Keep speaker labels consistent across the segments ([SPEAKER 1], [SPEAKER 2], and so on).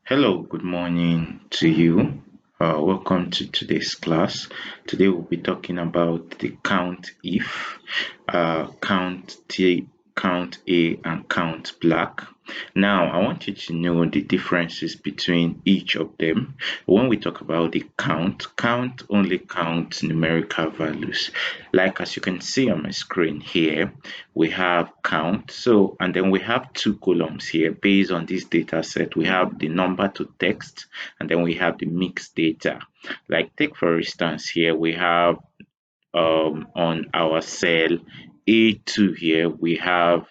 [SPEAKER 1] Hello, good morning to you. Welcome to today's class. Today we'll be talking about the count if, count T, count A, and count black. Now, I want you to know the differences between each of them. When we talk about the count only counts numerical values. Like as you can see on my screen here, we have count. So, and then we have two columns here based on this data set. We have the number to text, and then we have the mixed data. Like take for instance here, we have on our cell A2 here, we have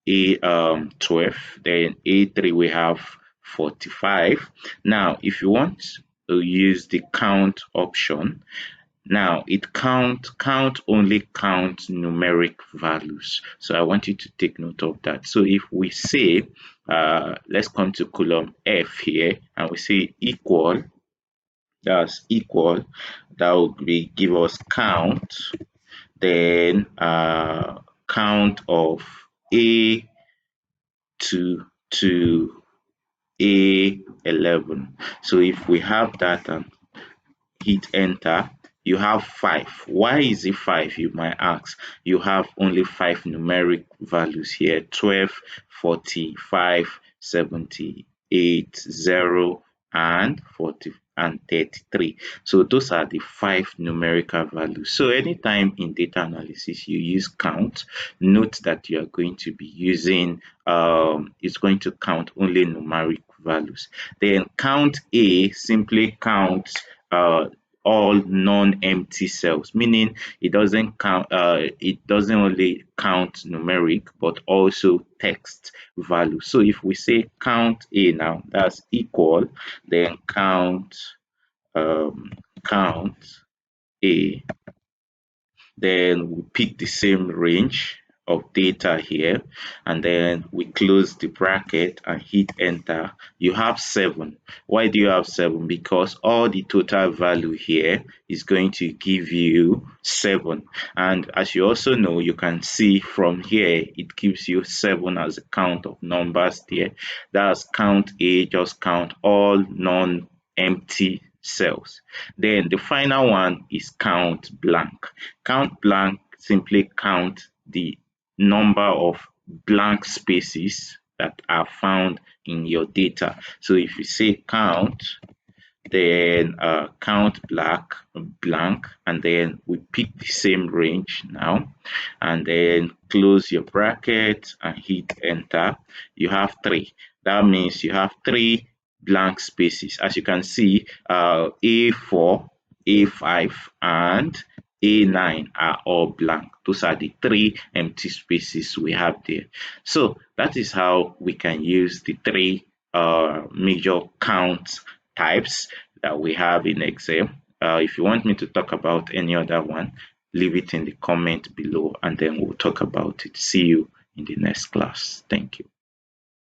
[SPEAKER 1] A 12, then A3 we have 45. Now, if you want to use the count option, now it count only count numeric values. So I want you to take note of that. So if we say let's come to column F here and we say equal, that's equal, that will be give us count, then count of A to A11. So if we have that and hit enter, you have 5. Why is it 5, you might ask? You have only 5 numeric values here: 12, 45, 78, 0, and 40 and 33. So those are the 5 numerical values. So anytime in data analysis you use count, note that you are going to be using it's going to count only numeric values. Then count A simply counts all non-empty cells, meaning it doesn't count, it doesn't only count numeric but also text value. So if we say count A now, that's equal, then count A, then we pick the same range of data here, and then we close the bracket and hit enter. You have 7. Why do you have 7? Because all the total value here is going to give you 7, and as you also know, you can see from here it gives you 7 as a count of numbers there. That's count A, just count all non-empty cells. Then the final one is count blank. Count blank simply count the number of blank spaces that are found in your data. So if you say count, then count blank, and then we pick the same range now, and then close your bracket and hit enter. You have 3. That means you have 3 blank spaces. As you can see, A4, A5, and A9 are all blank. Those are the 3 empty spaces we have there. So that is how we can use the 3 major count types that we have in Excel. If you want me to talk about any other one, leave it in the comment below and then we'll talk about it. See you in the next class. Thank you.